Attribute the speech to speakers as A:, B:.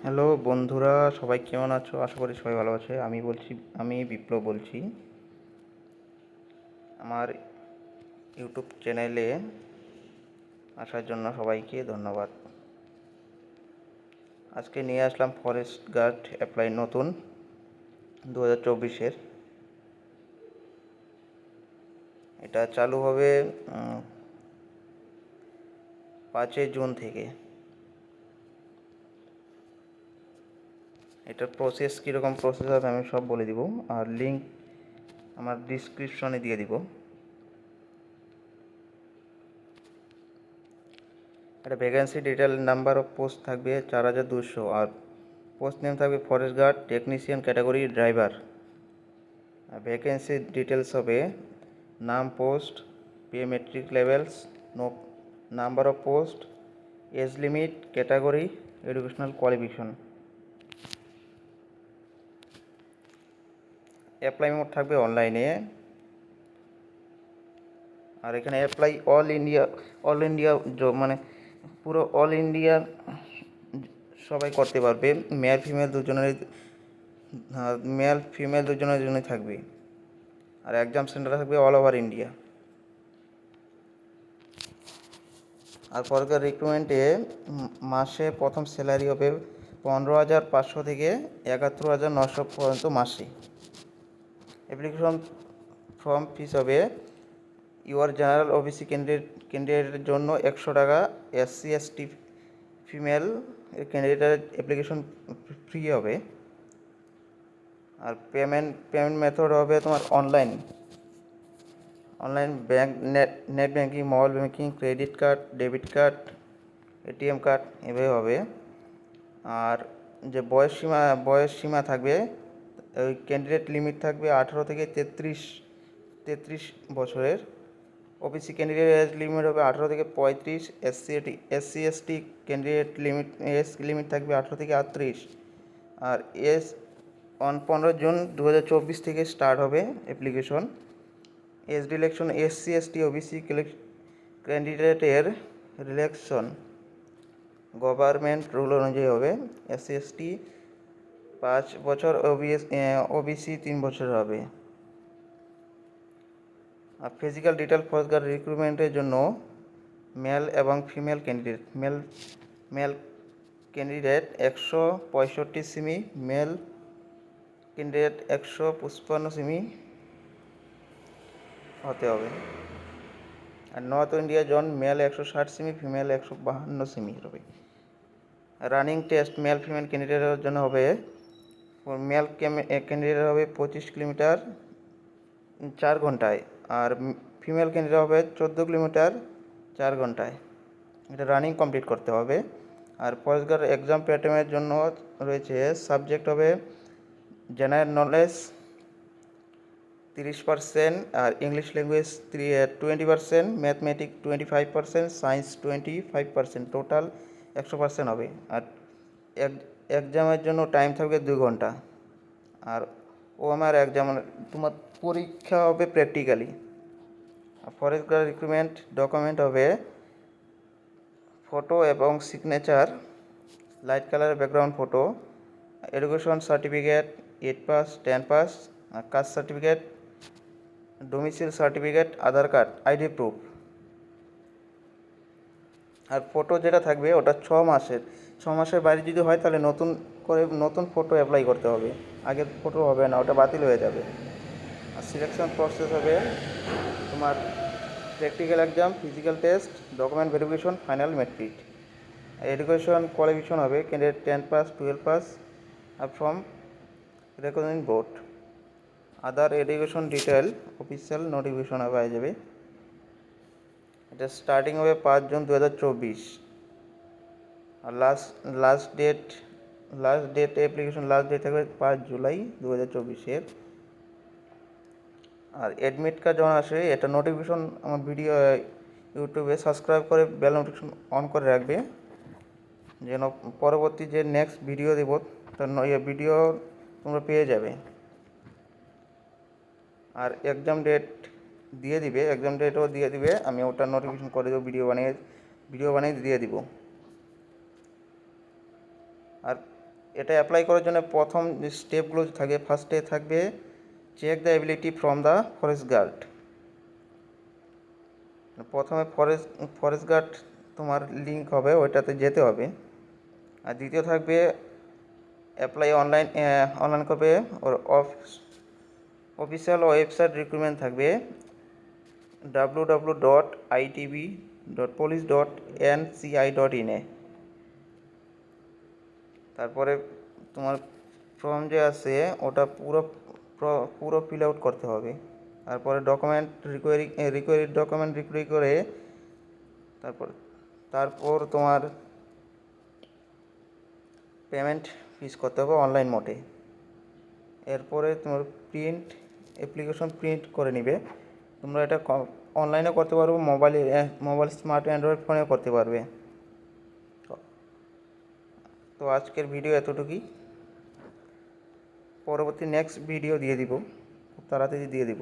A: Hello বন্ধুরা, সবাই কেমন আছো? আশা করি সবাই ভালো আছে। আমি বিপ্লব বলছি। আমার ইউটিউব চ্যানেলে আসার জন্য সবাইকে ধন্যবাদ। আজকে নিয়ে আসলাম ফরেস্ট গার্ড অ্যাপ্লাই নতুন 2024-এর। এটা চালু হবে 5 জুন থেকে। এটার প্রসেস কীরকম প্রসেস হবে আমি সব বলে দিব, আর লিঙ্ক আমার ডিসক্রিপশনে দিয়ে দিব। একটা vacancy detail, number of post থাকবে 4200, আর পোস্ট নেম থাকবে forest guard technician category driver. Vacancy details হবে নাম, post, pay, metric levels, no, number of post, age limit, category, educational qualification. Apply mode থাকবে অনলাইনে। আর এখানে অ্যাপ্লাই অল ইন্ডিয়া মানে পুরো অল ইন্ডিয়া সবাই করতে পারবে। মেল ফিমেল দুজনের জন্যই থাকবে। আর এক্সাম সেন্টার থাকবে অল ওভার ইন্ডিয়া। আর পরকার রিক্রুটমেন্টে মাসে প্রথম স্যালারি হবে 15,500 থেকে 71,900 পর্যন্ত মাসে। অ্যাপ্লিকেশন ফর্ম ফিস হবে ইউআর জেনারেল ওবিসি ক্যান্ডিডেটের জন্য 100 টাকা, SC ST ফিমেল ক্যান্ডিডেটের অ্যাপ্লিকেশন ফ্রি হবে। আর পেমেন্ট মেথড হবে তোমার online bank, net banking, mobile banking, credit card, debit card, ATM card এভাবে হবে। আর যে বয়স সীমা থাকবে, ওই ক্যান্ডিডেট লিমিট থাকবে 18 থেকে 33 বছরের। ওবিসি ক্যান্ডিডেট এজ লিমিট হবে 18 থেকে 35। SC ST candidate age limit থাকবে 18 থেকে 38। আর 15 জুন 2024 থেকে স্টার্ট হবে application. Age relaxation SC ST OBC ক্যান্ডিডেটের রিলেকশন গভর্নমেন্ট রুল অনুযায়ী হবে। SC ST 5 বছর, ওবিসি 3 বছর হবে। আর ফিজিক্যাল ডিটেল ফরেস্ট গার্ড রিক্রুটমেন্টের জন্য মেল এবং ফিমেল মেল ক্যান্ডিডেট 165 সেমি, মেল ক্যান্ডিডেট 155 সেমি হতে হবে। আর নর্থ ইন্ডিয়া জোন মেল 160 সেমি, ফিমেল 152 সেমি হবে। রানিং টেস্ট মেল ফিমেল ক্যান্ডিডেটের জন্য হবে, মেল ক্যান্ডিডেট হবে 25 কিলোমিটার 4 ঘন্টায়, আর ফিমেল ক্যান্ডিডেট হবে 14 কিলোমিটার 4 ঘন্টায়। এটা রানিং কমপ্লিট করতে হবে। আর ফরেস্ট গার্ড এক্সাম প্যাটার্নের জন্য রয়েছে, সাবজেক্ট হবে জেনারেল নলেজ 30%, আর English language 20%, mathematics 25%, science 25%, total 100% হবে। আর এক্সামের জন্য টাইম থাকবে 2 ঘন্টা। আর আমার এক্সাম তোমার পরীক্ষা হবে practically. Forest guard recruitment document হবে ফটো এবং signature, light colour background photo, education certificate 8 pass, 10 pass, আর caste certificate, domicile certificate, Aadhaar card, ID proof. আর ফটো যেটা থাকবে ওটা 6 মাসের বাইরে যদি হয় তাহলে নতুন ফটো অ্যাপ্লাই করতে হবে। আগের ফটো হবে না, ওটা বাতিল হয়ে যাবে। আর সিলেকশন প্রসেস হবে তোমার practical exam, physical test, document verification, final metric. Education qualification হবে ক্যান্ডিডেট 10 পাস, 12 পাস আর from recognised board. Other education detail official notification পাওয়া যাবে। এটা স্টার্টিং হবে 5 জুন 2024। আর last date application last date থাকবে 5 জুলাই 2024-এর। আর অ্যাডমিট কার্ড যখন আসে, এটা নোটিফিকেশন আমার ভিডিও ইউটিউবে সাবস্ক্রাইব করে বেল নোটিফিকেশন অন করে রাখবে, যেন পরবর্তী যে নেক্সট ভিডিও দেবো তার ভিডিও তোমরা পেয়ে যাবে। আর এক্সাম ডেটও দিয়ে দিবে, আমি ওটা নোটিফিকেশন করে দেবো, ভিডিও বানিয়ে দিয়ে দিব। আর এটা অ্যাপ্লাই করার জন্য প্রথম যে স্টেপগুলো থাকে, ফার্স্টে থাকবে check the ability from the forest guard. প্রথমে ফরেস্ট গার্ড তোমার লিঙ্ক হবে, ওইটাতে যেতে হবে। আর দ্বিতীয় থাকবে অ্যাপ্লাই অনলাইন করবে, ওর অফিসিয়াল ওয়েবসাইট রিক্রুটমেন্ট থাকবে www.itb.police.nci.in এ। তারপরে তোমার ফর্ম যে আছে ওটা পুরো ফিল আউট করতে হবে। তারপরে ডকুমেন্ট ডকুমেন্ট রিকোয়ারি করে তারপর তোমার পেমেন্ট ফিস করতে হবে অনলাইন মোডে। এরপরে তোমার অ্যাপ্লিকেশন প্রিন্ট করে নিবে। তোমরা এটা অনলাইনে করতে পারবে, মোবাইল স্মার্ট অ্যান্ড্রয়েড ফোনেও করতে পারবে। তো আজকের ভিডিও এতটুকুই। পরবর্তী নেক্সট ভিডিও দিয়ে দিব, খুব তাড়াতাড়ি দিয়ে দিব।